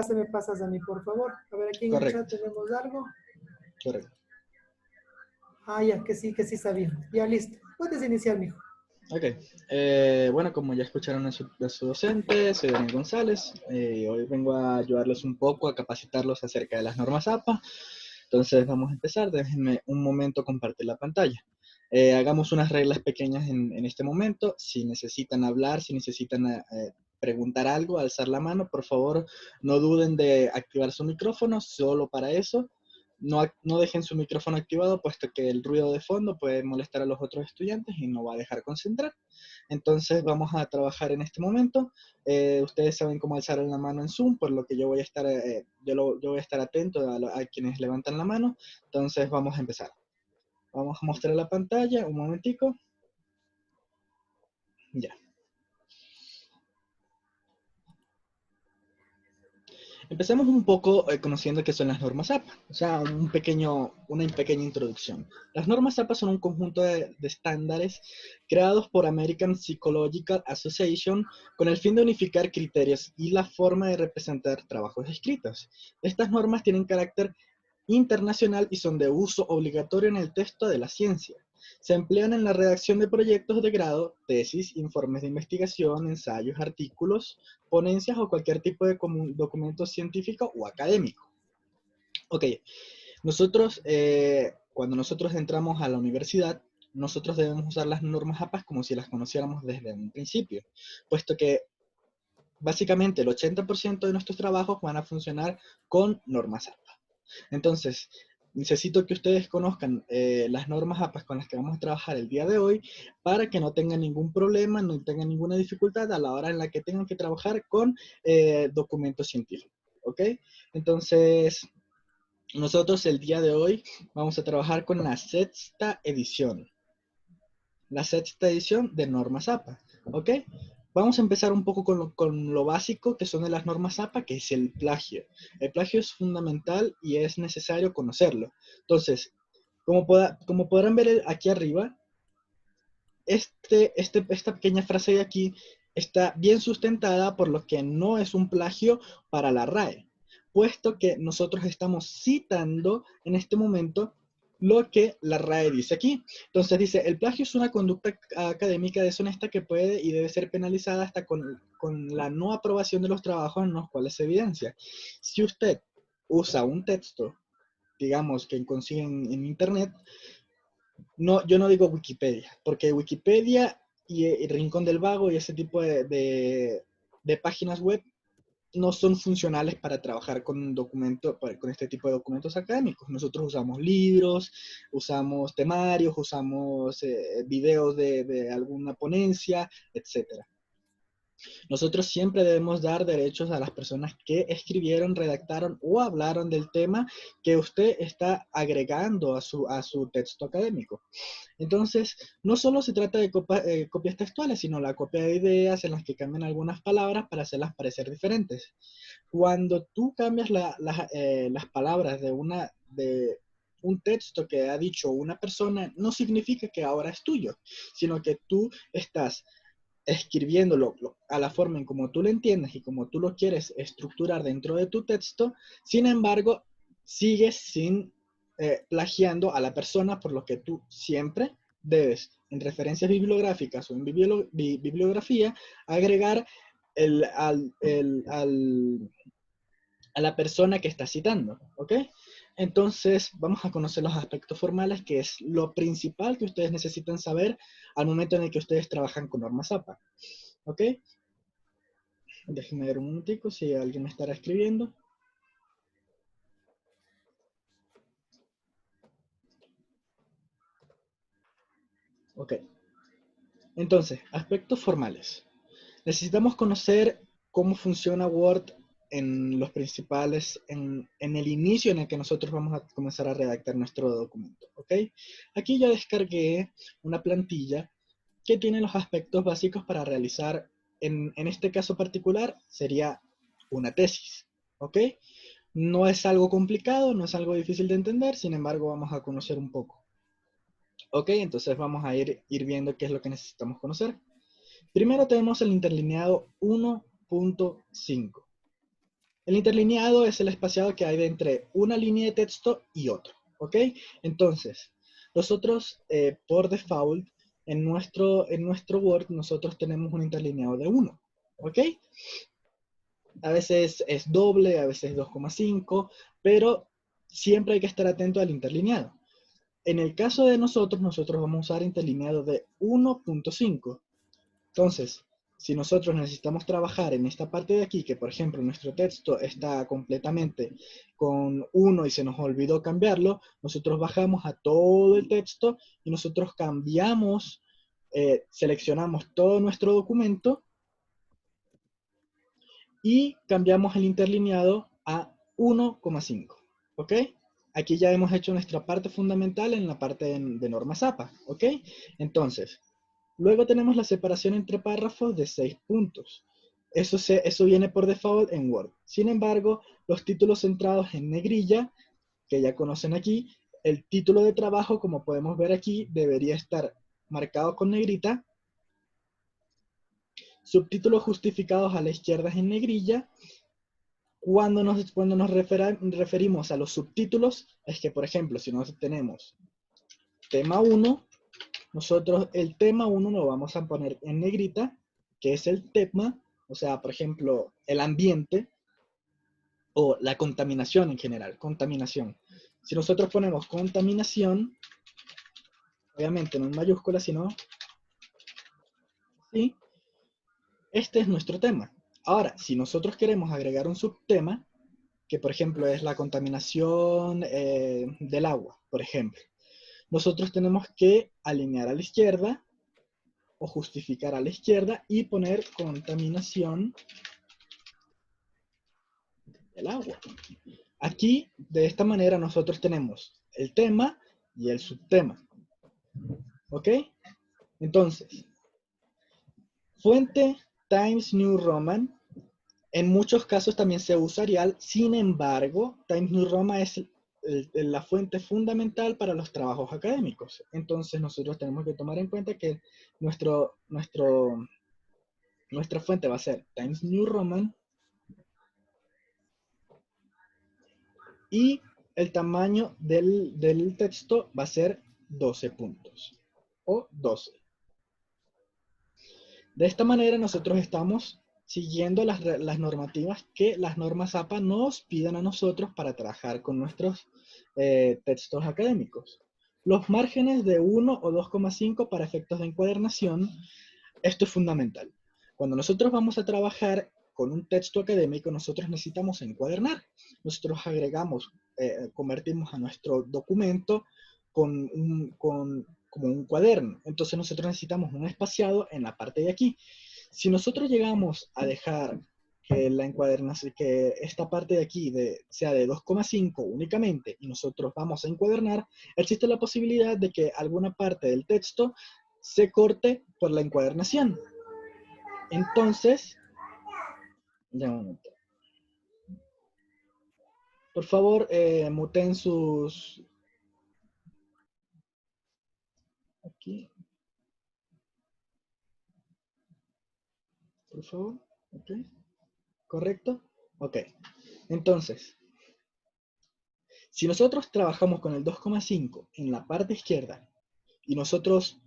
se me pasas a mí, por favor. A ver, aquí en el chat Correcto, tenemos algo. correcto. Ah, ya, que sí sabía. Ya, listo. Puedes iniciar, mijo. Ok, bueno, como ya escucharon a su docente, soy Daniel González. Hoy vengo a ayudarles un poco, a capacitarlos acerca de las normas APA. Entonces vamos a empezar. Déjenme un momento compartir la pantalla. Hagamos unas reglas pequeñas en este momento. Si necesitan hablar, si necesitan preguntar algo, alzar la mano, por favor no duden de activar su micrófono, solo para eso. No dejen su micrófono activado, puesto que el ruido de fondo puede molestar a los otros estudiantes y no va a dejar concentrar. Entonces vamos a trabajar en este momento. Ustedes saben cómo alzar la mano en Zoom, por lo que yo voy a estar, yo voy a estar atento a quienes levantan la mano. Entonces vamos a empezar. Vamos a mostrar la pantalla, un momentico. Ya. Empecemos un poco conociendo qué son las normas APA, o sea, una pequeña introducción. Las normas APA son un conjunto de estándares creados por American Psychological Association con el fin de unificar criterios y la forma de representar trabajos escritos. Estas normas tienen carácter internacional y son de uso obligatorio en el texto de la ciencia. Se emplean en la redacción de proyectos de grado, tesis, informes de investigación, ensayos, artículos, ponencias o cualquier tipo de documento científico o académico. Ok, cuando nosotros entramos a la universidad, nosotros debemos usar las normas APA como si las conociéramos desde un principio, puesto que básicamente el 80% de nuestros trabajos van a funcionar con normas APA. Entonces, necesito que ustedes conozcan las normas APA con las que vamos a trabajar el día de hoy para que no tengan ningún problema, no tengan ninguna dificultad a la hora en la que tengan que trabajar con documentos científicos. ¿Ok? Entonces, nosotros el día de hoy vamos a trabajar con la sexta edición. La sexta edición de normas APA. ¿Ok? Vamos a empezar un poco con lo básico que son de las normas APA, que es el plagio. El plagio es fundamental y es necesario conocerlo. Entonces, como podrán ver aquí arriba, esta pequeña frase de aquí está bien sustentada, por lo que no es un plagio para la RAE, puesto que nosotros estamos citando en este momento lo que la RAE dice aquí. Entonces dice, el plagio es una conducta académica deshonesta que puede y debe ser penalizada hasta con la no aprobación de los trabajos en los cuales se evidencia. Si usted usa un texto, digamos, que consiguen en internet, no, yo no digo Wikipedia, porque Wikipedia y Rincón del Vago y ese tipo de páginas web no son funcionales para trabajar con este tipo de documentos académicos. Nosotros usamos libros, usamos temarios, usamos videos de alguna ponencia, etcétera. Nosotros siempre debemos dar derechos a las personas que escribieron, redactaron o hablaron del tema que usted está agregando a su texto académico. Entonces, no solo se trata de copias textuales, sino la copia de ideas en las que cambian algunas palabras para hacerlas parecer diferentes. Cuando tú cambias las palabras de un texto que ha dicho una persona, no significa que ahora es tuyo, sino que tú estás escribiéndolo a la forma en como tú lo entiendes y como tú lo quieres estructurar dentro de tu texto. Sin embargo, sigues sin plagiando a la persona, por lo que tú siempre debes, en referencias bibliográficas o en bibliografía, agregar a la persona que está citando, ¿ok? Entonces, vamos a conocer los aspectos formales, que es lo principal que ustedes necesitan saber al momento en el que ustedes trabajan con normas APA, ¿ok? Déjenme ver un momentico si alguien me estará escribiendo. Ok. Entonces, aspectos formales. Necesitamos conocer cómo funciona Word en los principales, en el inicio en el que nosotros vamos a comenzar a redactar nuestro documento, ¿ok? Aquí yo descargué una plantilla que tiene los aspectos básicos para realizar, en este caso particular, sería una tesis, ¿ok? No es algo complicado, no es algo difícil de entender, sin embargo vamos a conocer un poco. Ok, entonces vamos a ir viendo qué es lo que necesitamos conocer. Primero tenemos el interlineado 1.5. El interlineado es el espaciado que hay de entre una línea de texto y otra, ¿ok? Entonces, nosotros por default, en nuestro Word, nosotros tenemos un interlineado de 1, ¿ok? A veces es doble, a veces 2,5, pero siempre hay que estar atento al interlineado. En el caso de nosotros vamos a usar interlineado de 1.5. Entonces, si nosotros necesitamos trabajar en esta parte de aquí, que por ejemplo nuestro texto está completamente con 1 y se nos olvidó cambiarlo, nosotros bajamos a todo el texto y nosotros cambiamos, seleccionamos todo nuestro documento y cambiamos el interlineado a 1,5, ¿ok? Aquí ya hemos hecho nuestra parte fundamental en la parte de norma ZAPA, ¿ok? Entonces, luego tenemos la separación entre párrafos de 6 puntos. Eso viene por default en Word. Sin embargo, los títulos centrados en negrilla, que ya conocen aquí, el título de trabajo, como podemos ver aquí, debería estar marcado con negrita. Subtítulos justificados a la izquierda en negrilla. Cuando nos referimos a los subtítulos, es que, por ejemplo, si nosotros tenemos tema 1, nosotros el tema 1 lo vamos a poner en negrita, que es el tema, o sea, por ejemplo, el ambiente o la contaminación en general, contaminación. Si nosotros ponemos contaminación, obviamente no en mayúscula, sino así, este es nuestro tema. Ahora, si nosotros queremos agregar un subtema, que por ejemplo es la contaminación del agua, por ejemplo, nosotros tenemos que alinear a la izquierda o justificar a la izquierda y poner contaminación del agua. Aquí, de esta manera, nosotros tenemos el tema y el subtema. ¿Ok? Entonces, fuente Times New Roman. En muchos casos también se usa Arial. Sin embargo, Times New Roman es la fuente fundamental para los trabajos académicos. Entonces, nosotros tenemos que tomar en cuenta que nuestra fuente va a ser Times New Roman. Y el tamaño del texto va a ser 12 puntos o 12. De esta manera nosotros estamos siguiendo las normativas que las normas APA nos piden a nosotros para trabajar con nuestros textos académicos. Los márgenes de 1 o 2,5 para efectos de encuadernación, esto es fundamental. Cuando nosotros vamos a trabajar con un texto académico, nosotros necesitamos encuadernar. Nosotros agregamos, convertimos a nuestro documento como un cuaderno. Entonces nosotros necesitamos un espaciado en la parte de aquí. Si nosotros llegamos a dejar que la encuadernación, que esta parte de aquí sea de 2,5 únicamente y nosotros vamos a encuadernar, existe la posibilidad de que alguna parte del texto se corte por la encuadernación. Entonces, ya un momento. Por favor, muten sus... Aquí. Por favor. Ok. ¿Correcto? Ok. Entonces, si nosotros trabajamos con el 2,5 en la parte izquierda y nosotros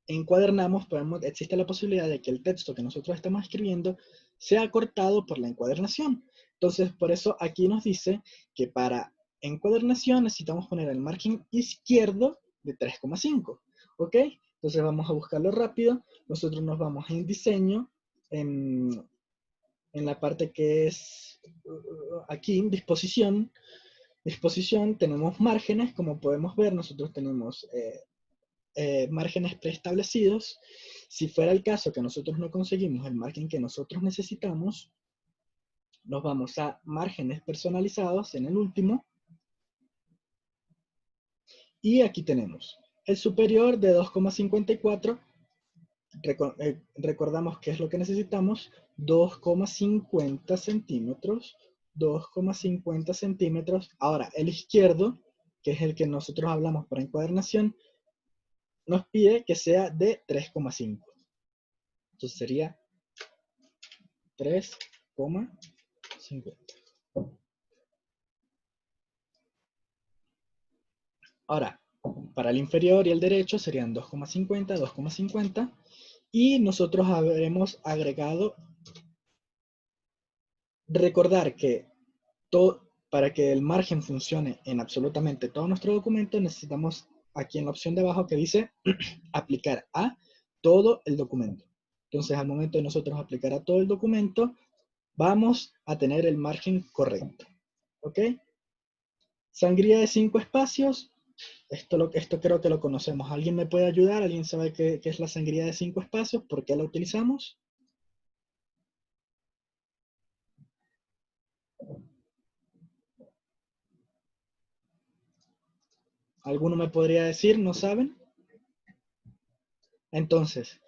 encuadernamos, existe la posibilidad de que el texto que nosotros estamos escribiendo sea cortado por la encuadernación. Entonces, por eso aquí nos dice que para encuadernación necesitamos poner el margen izquierdo de 3,5. ¿Ok? Entonces vamos a buscarlo rápido. Nosotros nos vamos en diseño, en la parte que es aquí, en disposición. Disposición, tenemos márgenes, como podemos ver, nosotros tenemos márgenes preestablecidos. Si fuera el caso que nosotros no conseguimos el margen que nosotros necesitamos, nos vamos a márgenes personalizados en el último. Y aquí tenemos el superior de 2,54. Recordamos qué es lo que necesitamos. 2,50 centímetros. 2,50 centímetros. Ahora, el izquierdo, que es el que nosotros hablamos para encuadernación, nos pide que sea de 3,5. Entonces sería 3,50. Ahora, para el inferior y el derecho serían 2,50, 2,50. Y nosotros habremos agregado, recordar que para que el margen funcione en absolutamente todo nuestro documento, necesitamos aquí en la opción de abajo que dice aplicar a todo el documento. Entonces, al momento de nosotros aplicar a todo el documento, vamos a tener el margen correcto. ¿Ok? Sangría de 5 espacios. Esto creo que lo conocemos. ¿Alguien me puede ayudar? ¿Alguien sabe qué es la sangría de 5 espacios? ¿Por qué la utilizamos? ¿Alguno me podría decir? ¿No saben? Entonces,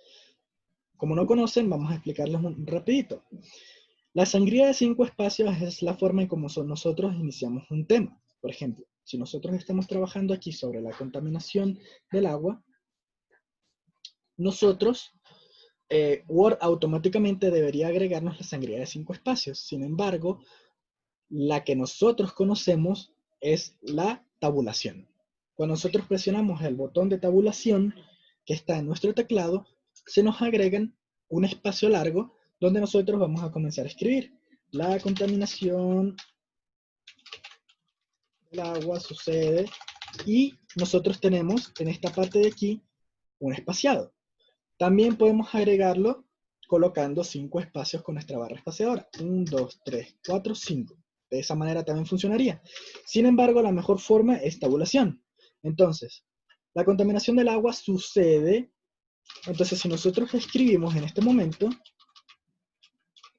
como no conocen, vamos a explicarles un rapidito. La sangría de 5 espacios es la forma en cómo nosotros iniciamos un tema. Por ejemplo, si nosotros estamos trabajando aquí sobre la contaminación del agua, nosotros, Word automáticamente debería agregarnos la sangría de 5 espacios. Sin embargo, la que nosotros conocemos es la tabulación. Cuando nosotros presionamos el botón de tabulación que está en nuestro teclado, se nos agregan un espacio largo donde nosotros vamos a comenzar a escribir. La contaminación del agua sucede y nosotros tenemos en esta parte de aquí un espaciado. También podemos agregarlo colocando 5 espacios con nuestra barra espaciadora. 1, 2, 3, 4, 5. De esa manera también funcionaría. Sin embargo, la mejor forma es tabulación. Entonces, la contaminación del agua sucede. Entonces, si nosotros escribimos en este momento,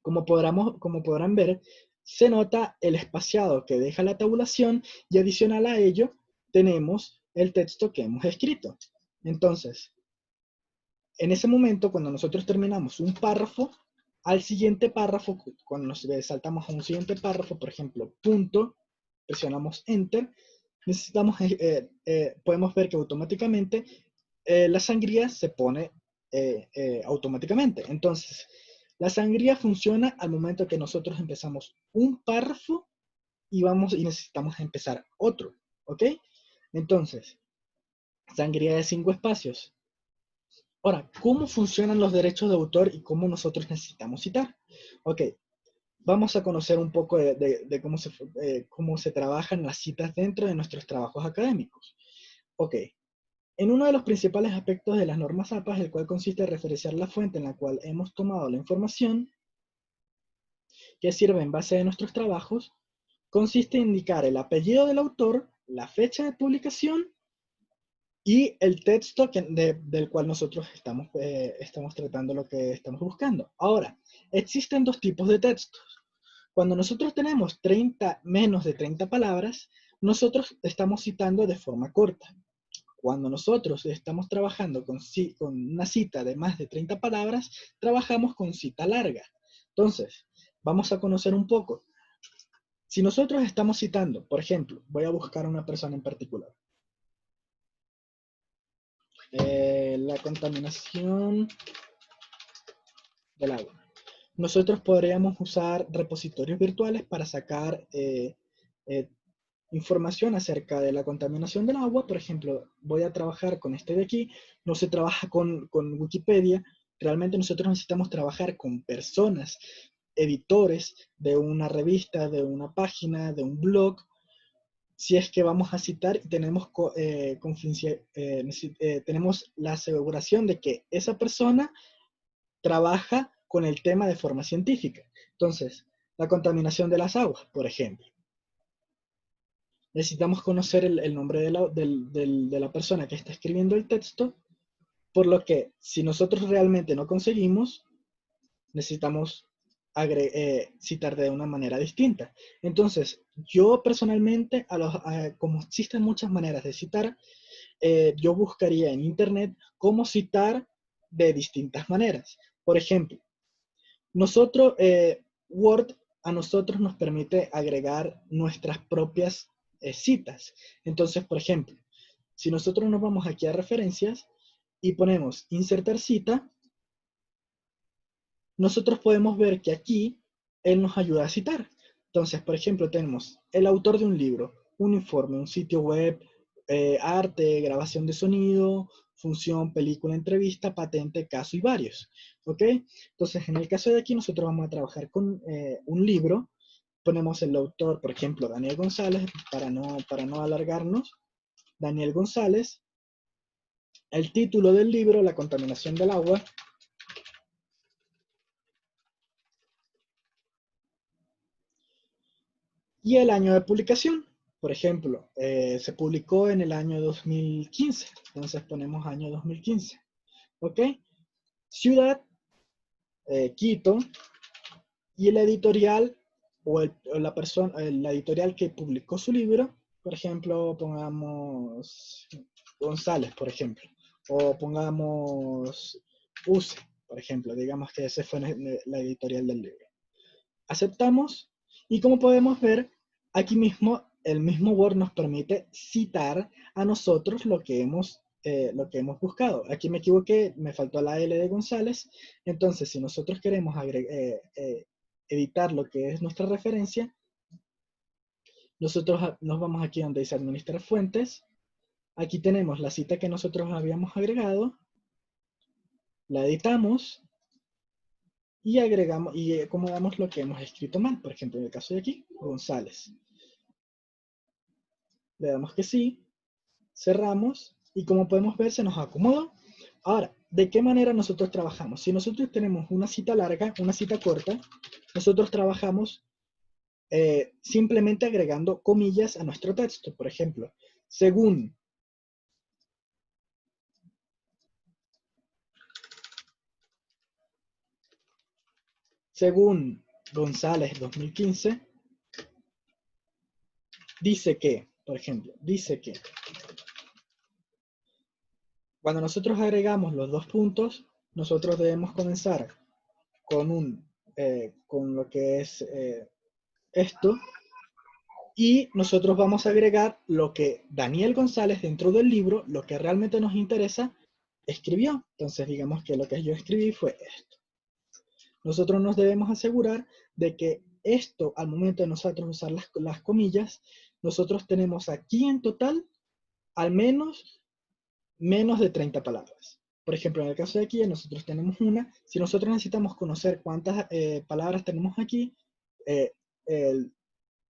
como podrán ver, se nota el espaciado que deja la tabulación y adicional a ello tenemos el texto que hemos escrito. Entonces, en ese momento, cuando nosotros terminamos un párrafo, al siguiente párrafo, cuando nos saltamos a un siguiente párrafo, por ejemplo, punto, presionamos Enter, podemos ver que automáticamente la sangría se pone automáticamente. Entonces, la sangría funciona al momento que nosotros empezamos un párrafo y necesitamos empezar otro, ¿ok? Entonces, sangría de 5 espacios. Ahora, ¿cómo funcionan los derechos de autor y cómo nosotros necesitamos citar? Ok, vamos a conocer un poco de cómo se trabajan las citas dentro de nuestros trabajos académicos. Ok, en uno de los principales aspectos de las normas APA, el cual consiste en referenciar la fuente en la cual hemos tomado la información que sirve en base de nuestros trabajos, consiste en indicar el apellido del autor, la fecha de publicación y el texto del cual nosotros estamos tratando lo que estamos buscando. Ahora, existen dos tipos de textos. Cuando nosotros tenemos menos de 30 palabras, nosotros estamos citando de forma corta. Cuando nosotros estamos trabajando con una cita de más de 30 palabras, trabajamos con cita larga. Entonces, vamos a conocer un poco. Si nosotros estamos citando, por ejemplo, voy a buscar a una persona en particular. La contaminación del agua. Nosotros podríamos usar repositorios virtuales para sacar información acerca de la contaminación del agua. Por ejemplo, voy a trabajar con este de aquí. No se trabaja con Wikipedia. Realmente nosotros necesitamos trabajar con personas, editores de una revista, de una página, de un blog. Si es que vamos a citar, tenemos la aseguración de que esa persona trabaja con el tema de forma científica. Entonces, la contaminación de las aguas, por ejemplo. Necesitamos conocer el nombre de la persona que está escribiendo el texto, por lo que si nosotros realmente no conseguimos, necesitamos citar de una manera distinta. Entonces, yo personalmente, como existen muchas maneras de citar, yo buscaría en internet cómo citar de distintas maneras. Por ejemplo, Word a nosotros nos permite agregar nuestras propias citas. Entonces, por ejemplo, si nosotros nos vamos aquí a referencias y ponemos insertar cita, nosotros podemos ver que aquí él nos ayuda a citar. Entonces, por ejemplo, tenemos el autor de un libro, un informe, un sitio web, arte, grabación de sonido, función, película, entrevista, patente, caso y varios. ¿Ok? Entonces, en el caso de aquí, nosotros vamos a trabajar con un libro. Ponemos el autor, por ejemplo, Daniel González, para no alargarnos. Daniel González. El título del libro, La contaminación del agua. Y el año de publicación. Por ejemplo, se publicó en el año 2015. Entonces ponemos año 2015. ¿Ok? Ciudad, Quito. Y el editorial o la persona, la editorial que publicó su libro, por ejemplo, pongamos González, por ejemplo. O pongamos UCE, por ejemplo. Digamos que ese fue la editorial del libro. Aceptamos y como podemos ver, aquí mismo el mismo Word nos permite citar a nosotros lo que hemos buscado. Aquí me equivoqué, me faltó la L de González. Entonces, si nosotros queremos editar lo que es nuestra referencia, nosotros nos vamos aquí donde dice administrar fuentes. Aquí tenemos la cita que nosotros habíamos agregado, la editamos y agregamos y acomodamos lo que hemos escrito mal. Por ejemplo, en el caso de aquí, González. Le damos que sí, cerramos y como podemos ver se nos acomodó. Ahora, ¿de qué manera nosotros trabajamos? Si nosotros tenemos una cita larga, una cita corta, nosotros trabajamos simplemente agregando comillas a nuestro texto. Por ejemplo, según González 2015, dice que, por ejemplo, dice que cuando nosotros agregamos los dos puntos, nosotros debemos comenzar con lo que es esto, y nosotros vamos a agregar lo que Daniel González dentro del libro, lo que realmente nos interesa, escribió. Entonces digamos que lo que yo escribí fue esto. Nosotros nos debemos asegurar de que esto, al momento de nosotros usar las comillas, nosotros tenemos aquí en total al menos de 30 palabras. Por ejemplo, en el caso de aquí, nosotros tenemos una. Si nosotros necesitamos conocer cuántas palabras tenemos aquí,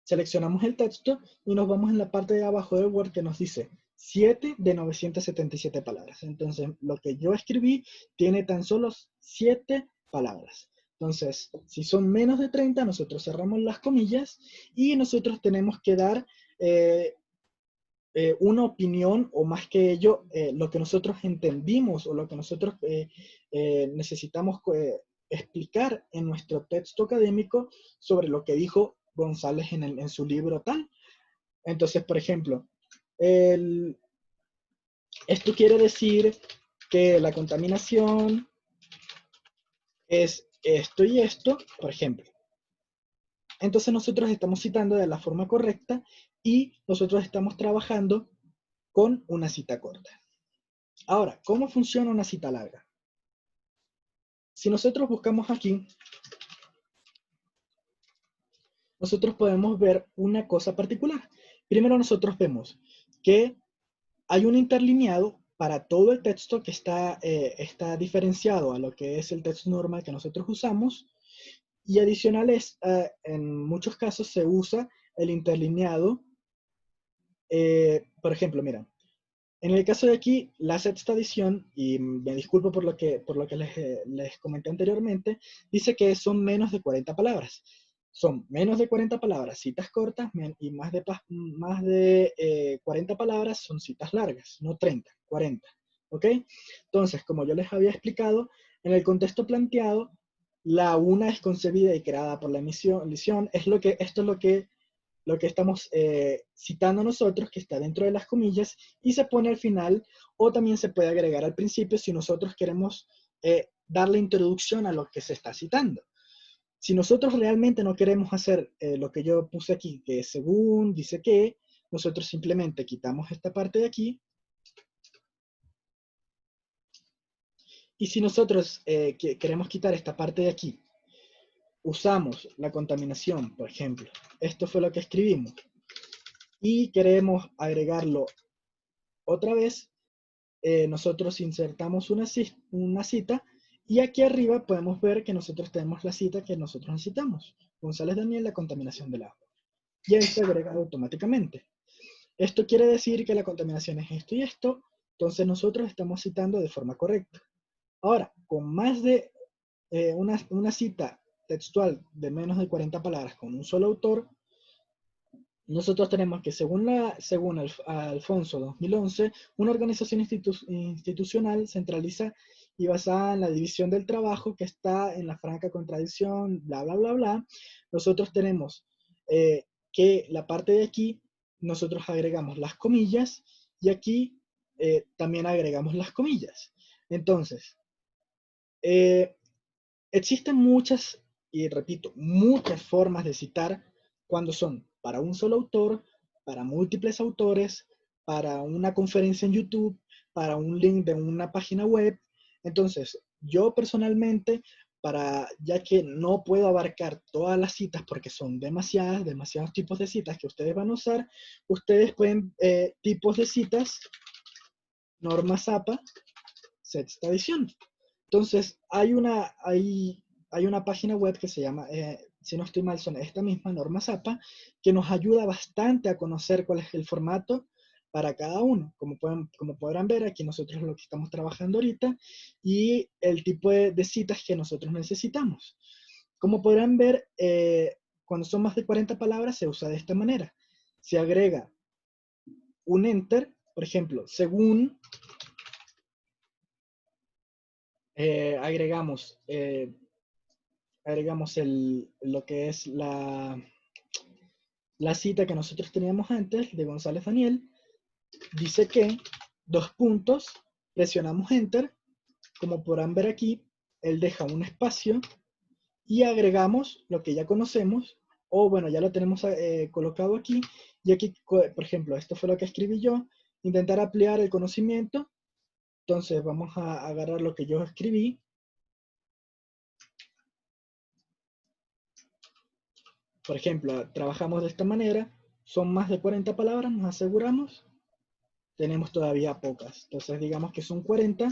seleccionamos el texto y nos vamos en la parte de abajo del Word que nos dice 7 de 977 palabras. Entonces, lo que yo escribí tiene tan solo 7 palabras. Entonces, si son menos de 30, nosotros cerramos las comillas y nosotros tenemos que dar una opinión, o más que ello, lo que nosotros entendimos o lo que nosotros necesitamos explicar en nuestro texto académico sobre lo que dijo González en su libro tal. Entonces, por ejemplo, esto quiere decir que la contaminación es esto y esto, por ejemplo. Entonces nosotros estamos citando de la forma correcta y nosotros estamos trabajando con una cita corta. Ahora, ¿cómo funciona una cita larga? Si nosotros buscamos aquí, nosotros podemos ver una cosa particular. Primero nosotros vemos que hay un interlineado para todo el texto que está diferenciado a lo que es el texto normal que nosotros usamos, y adicional en muchos casos se usa el interlineado. Por ejemplo, mira, en el caso de aquí, la sexta edición, y me disculpo por lo que les comenté anteriormente, dice que son menos de 40 palabras. Son menos de 40 palabras citas cortas, y más de 40 palabras son citas largas, no 30, 40. ¿Ok? Entonces, como yo les había explicado, en el contexto planteado, la una es concebida y creada por la edición. Esto es lo que estamos citando nosotros, que está dentro de las comillas, y se pone al final, o también se puede agregar al principio si nosotros queremos darle introducción a lo que se está citando. Si nosotros realmente no queremos hacer lo que yo puse aquí, que según dice que, nosotros simplemente quitamos esta parte de aquí, y si nosotros queremos quitar esta parte de aquí, usamos la contaminación, por ejemplo, esto fue lo que escribimos, y queremos agregarlo otra vez, nosotros insertamos una cita y aquí arriba podemos ver que nosotros tenemos la cita que nosotros necesitamos. González Daniel, la contaminación del agua. Y ahí se agrega automáticamente. Esto quiere decir que la contaminación es esto y esto, entonces nosotros estamos citando de forma correcta. Ahora, con más de una cita textual de menos de 40 palabras con un solo autor, nosotros tenemos que, según Alfonso 2011, una organización institucional centraliza y basada en la división del trabajo que está en la franca contradicción, bla, bla, bla, bla. Nosotros tenemos que la parte de aquí, nosotros agregamos las comillas y aquí también agregamos las comillas. Entonces, existen muchas, y repito, muchas formas de citar cuando son para un solo autor, para múltiples autores, para una conferencia en YouTube, para un link de una página web. Entonces, yo personalmente, ya que no puedo abarcar todas las citas porque son demasiados tipos de citas que ustedes van a usar, ustedes pueden, tipos de citas, norma Zappa, sexta edición. Entonces, hay una página web que se llama, si no estoy mal, son esta misma norma Zappa, que nos ayuda bastante a conocer cuál es el formato para cada uno. Como podrán ver, aquí nosotros lo que estamos trabajando ahorita y el tipo de citas que nosotros necesitamos. Como podrán ver, cuando son más de 40 palabras se usa de esta manera. Se agrega un enter, por ejemplo, según agregamos lo que es la cita que nosotros teníamos antes de González Daniel. Dice que, dos puntos, presionamos Enter. Como podrán ver aquí, él deja un espacio y agregamos lo que ya conocemos, o bueno, ya lo tenemos colocado aquí. Y aquí, por ejemplo, esto fue lo que escribí yo. Intentar ampliar el conocimiento. Entonces vamos a agarrar lo que yo escribí. Por ejemplo, trabajamos de esta manera, son más de 40 palabras, nos aseguramos, tenemos todavía pocas. Entonces digamos que son 40,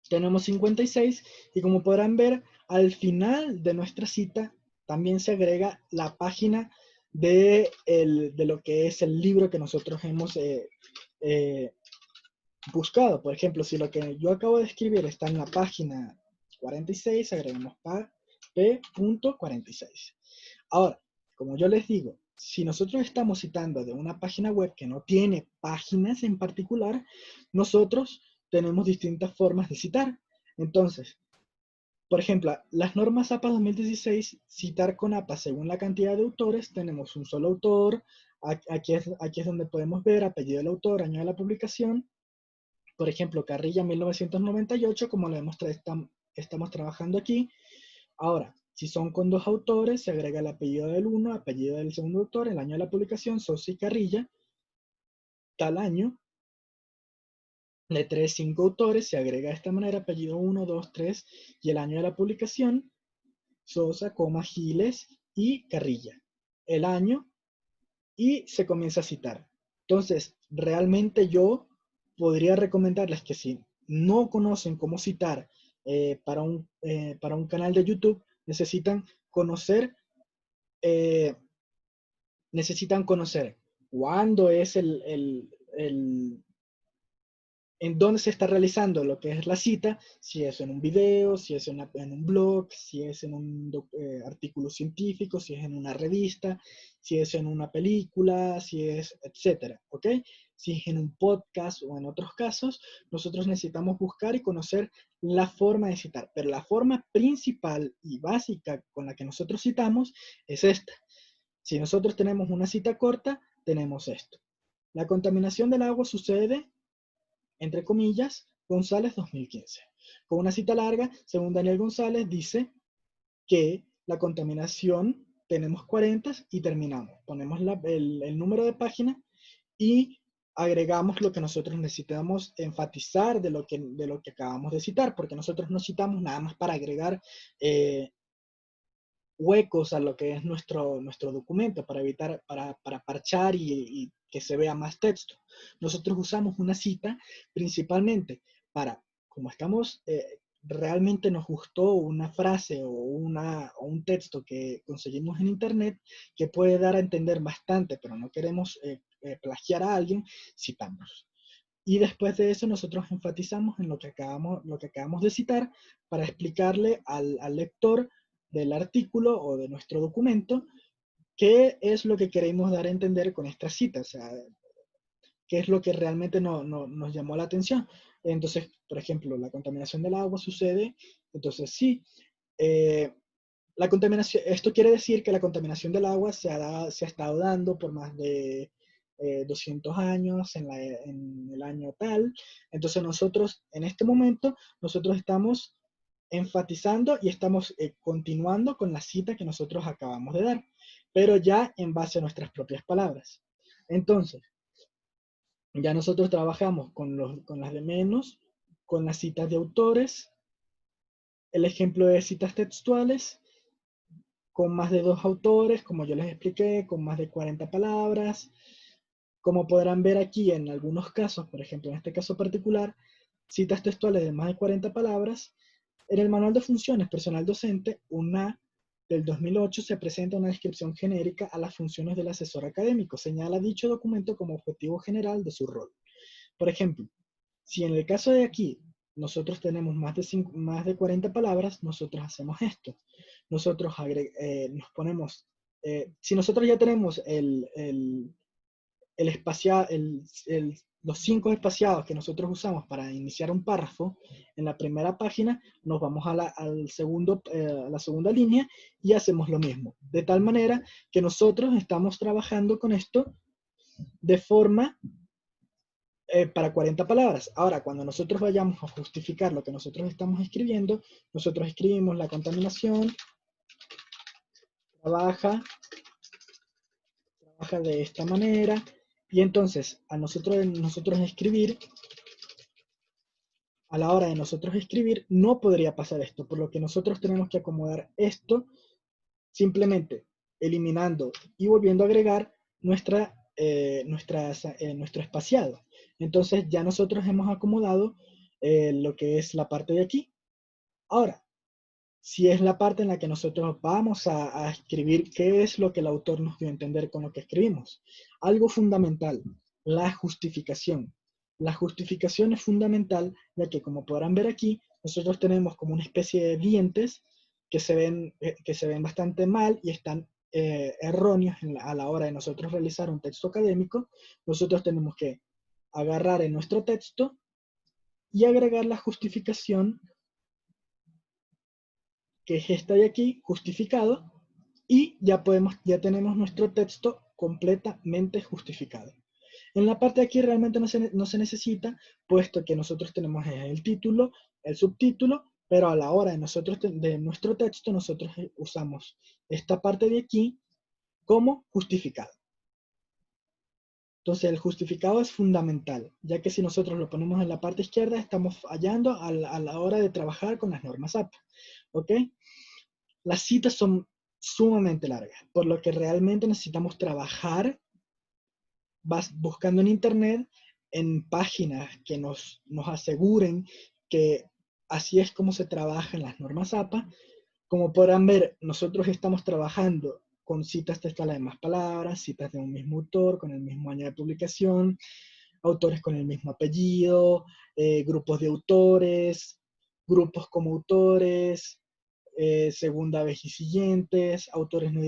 tenemos 56 y como podrán ver, al final de nuestra cita también se agrega la página de lo que es el libro que nosotros hemos buscado. Por ejemplo, si lo que yo acabo de escribir está en la página 46, agregamos P.46. Ahora, como yo les digo, si nosotros estamos citando de una página web que no tiene páginas en particular, nosotros tenemos distintas formas de citar. Entonces, por ejemplo, las normas APA 2016, citar con APA según la cantidad de autores, tenemos un solo autor, aquí es donde podemos ver apellido del autor, año de la publicación, por ejemplo, Carrilla 1998, como lo estamos trabajando aquí. Ahora, si son con dos autores, se agrega el apellido del uno, apellido del segundo autor, el año de la publicación, Sosa y Carrilla, tal año. De 3, 5 autores, se agrega de esta manera apellido 1, 2, 3 y el año de la publicación, Sosa, Giles y Carrilla. El año y se comienza a citar. Entonces, realmente yo podría recomendarles que si no conocen cómo citar para un canal de YouTube, eh, necesitan conocer cuándo es en dónde se está realizando lo que es la cita, si es en un video, si es en un blog, si es en un artículo científico, si es en una revista, si es en una película, si es, etcétera, ¿ok? Si es en un podcast o en otros casos, nosotros necesitamos buscar y conocer la forma de citar, pero la forma principal y básica con la que nosotros citamos es esta. Si nosotros tenemos una cita corta, tenemos esto. La contaminación del agua sucede, entre comillas, González 2015. Con una cita larga, según Daniel González, dice que la contaminación tenemos 40 y terminamos. Ponemos el número de página y agregamos lo que nosotros necesitamos enfatizar de lo que acabamos de citar, porque nosotros no citamos nada más para agregar huecos a lo que es nuestro documento, para evitar, para parchar y que se vea más texto. Nosotros usamos una cita principalmente para, como estamos, realmente nos gustó una frase o un texto que conseguimos en internet que puede dar a entender bastante, pero no queremos plagiar a alguien, citamos. Y después de eso nosotros enfatizamos en lo que acabamos de citar para explicarle al lector del artículo o de nuestro documento qué es lo que queremos dar a entender con esta cita, o sea, qué es lo que realmente nos llamó la atención. Entonces, por ejemplo, la contaminación del agua sucede, entonces sí, eh, la contaminación, esto quiere decir que la contaminación del agua se ha estado dando por más de 200 años en el año tal. Entonces nosotros, en este momento, nosotros estamos enfatizando y estamos continuando con la cita que nosotros acabamos de dar, pero ya en base a nuestras propias palabras. Entonces, ya nosotros trabajamos con las de menos, con las citas de autores, el ejemplo de citas textuales, con más de 2 autores, como yo les expliqué, con más de 40 palabras. Como podrán ver aquí en algunos casos, por ejemplo en este caso particular, citas textuales de más de 40 palabras. En el manual de funciones personal docente, UNA del 2008, se presenta una descripción genérica a las funciones del asesor académico. Señala dicho documento como objetivo general de su rol. Por ejemplo, si en el caso de aquí nosotros tenemos más de 40 palabras, nosotros hacemos esto. Nosotros nos ponemos, si nosotros ya tenemos los 5 espaciados que nosotros usamos para iniciar un párrafo, en la primera página nos vamos a la segunda línea y hacemos lo mismo. De tal manera que nosotros estamos trabajando con esto de forma para 40 palabras. Ahora, cuando nosotros vayamos a justificar lo que nosotros estamos escribiendo, nosotros escribimos la contaminación, trabaja de esta manera, y entonces nosotros escribir, a la hora de nosotros escribir, no podría pasar esto, por lo que nosotros tenemos que acomodar esto simplemente eliminando y volviendo a agregar nuestro espaciado. Entonces ya nosotros hemos acomodado lo que es la parte de aquí. Ahora, si es la parte en la que nosotros vamos a escribir qué es lo que el autor nos dio a entender con lo que escribimos. Algo fundamental, la justificación. La justificación es fundamental, ya que como podrán ver aquí, nosotros tenemos como una especie de dientes que se ven bastante mal y están erróneos a la hora de nosotros realizar un texto académico. Nosotros tenemos que agarrar en nuestro texto y agregar la justificación, que es esta de aquí, justificado, y ya tenemos nuestro texto completamente justificado. En la parte de aquí realmente no se necesita, puesto que nosotros tenemos el título, el subtítulo, pero a la hora de nuestro texto, nosotros usamos esta parte de aquí como justificado. Entonces el justificado es fundamental, ya que si nosotros lo ponemos en la parte izquierda, estamos fallando a la hora de trabajar con las normas APA. ¿Ok? Las citas son sumamente largas, por lo que realmente necesitamos trabajar buscando en internet en páginas que nos aseguren que así es como se trabaja en las normas APA. Como podrán ver, nosotros estamos trabajando con citas textuales de más palabras, citas de un mismo autor con el mismo año de publicación, autores con el mismo apellido, grupos de autores, grupos como autores, segunda vez y siguientes, autores no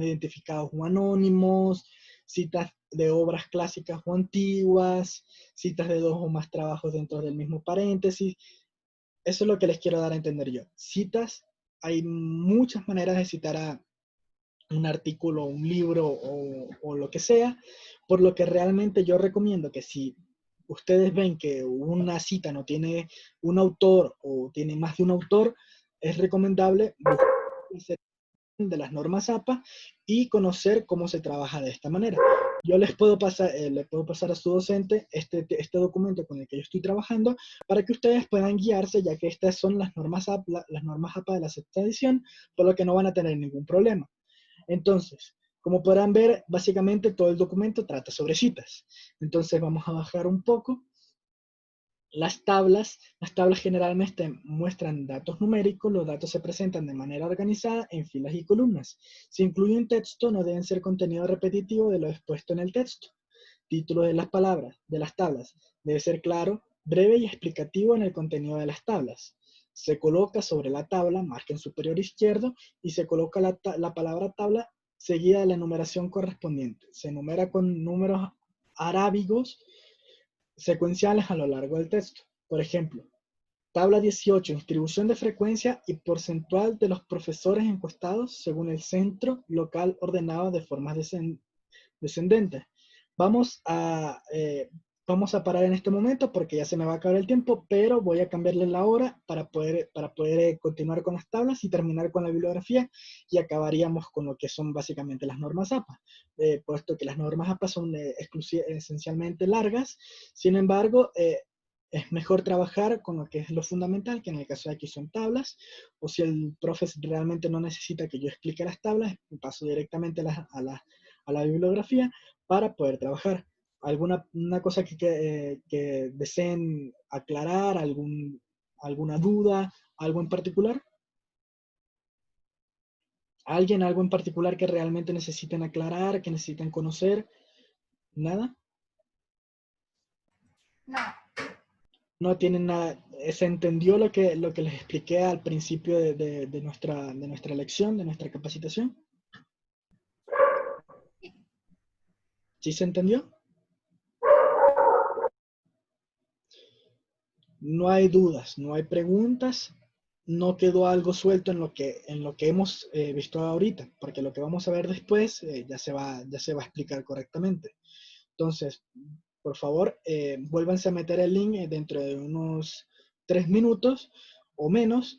identificados o anónimos, citas de obras clásicas o antiguas, citas de 2 o más trabajos dentro del mismo paréntesis. Eso es lo que les quiero dar a entender yo. Citas, hay muchas maneras de citar a un artículo, un libro o lo que sea, por lo que realmente yo recomiendo que si ustedes ven que una cita no tiene un autor o tiene más de un autor, es recomendable buscar de las normas APA y conocer cómo se trabaja de esta manera. Yo le puedo pasar a su docente este documento con el que yo estoy trabajando para que ustedes puedan guiarse, ya que estas son las normas APA de la sexta edición, por lo que no van a tener ningún problema. Entonces, Como podrán ver, básicamente todo el documento trata sobre citas. Entonces vamos a bajar un poco. Las tablas generalmente muestran datos numéricos, los datos se presentan de manera organizada en filas y columnas. Si incluye un texto, no deben ser contenido repetitivo de lo expuesto en el texto. Título de las palabras, de las tablas, debe ser claro, breve y explicativo en el contenido de las tablas. Se coloca sobre la tabla, margen superior izquierdo, y se coloca la palabra tabla seguida de la numeración correspondiente. Se enumera con números arábigos secuenciales a lo largo del texto. Por ejemplo, tabla 18, distribución de frecuencia y porcentual de los profesores encuestados según el centro local ordenado de forma descendente. Vamos a parar en este momento porque ya se me va a acabar el tiempo, pero voy a cambiarle la hora para poder continuar con las tablas y terminar con la bibliografía y acabaríamos con lo que son básicamente las normas APA, puesto que las normas APA son esencialmente largas. Sin embargo, es mejor trabajar con lo que es lo fundamental, que en el caso de aquí son tablas, o si el profe realmente no necesita que yo explique las tablas, paso directamente a la bibliografía para poder trabajar. ¿Alguna cosa que deseen aclarar? ¿Alguna duda? ¿Algo en particular? ¿Alguien algo en particular que realmente necesiten aclarar, que necesiten conocer? ¿Nada? No. No tienen nada. ¿Se entendió lo que les expliqué al principio de nuestra lección, de nuestra capacitación? ¿Sí se entendió? No hay dudas, no hay preguntas, no quedó algo suelto en lo que hemos visto ahorita, porque lo que vamos a ver después ya se va a explicar correctamente. Entonces, por favor, vuélvanse a meter el link dentro de unos 3 minutos o menos.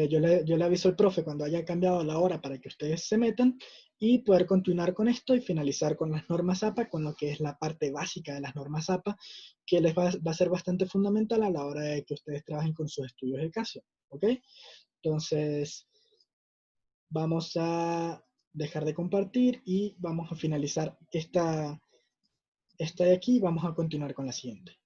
Yo le aviso al profe cuando haya cambiado la hora para que ustedes se metan y poder continuar con esto y finalizar con las normas APA, con lo que es la parte básica de las normas APA, que les va a ser bastante fundamental a la hora de que ustedes trabajen con sus estudios de caso. ¿Ok? Entonces, vamos a dejar de compartir y vamos a finalizar esta de aquí y vamos a continuar con la siguiente.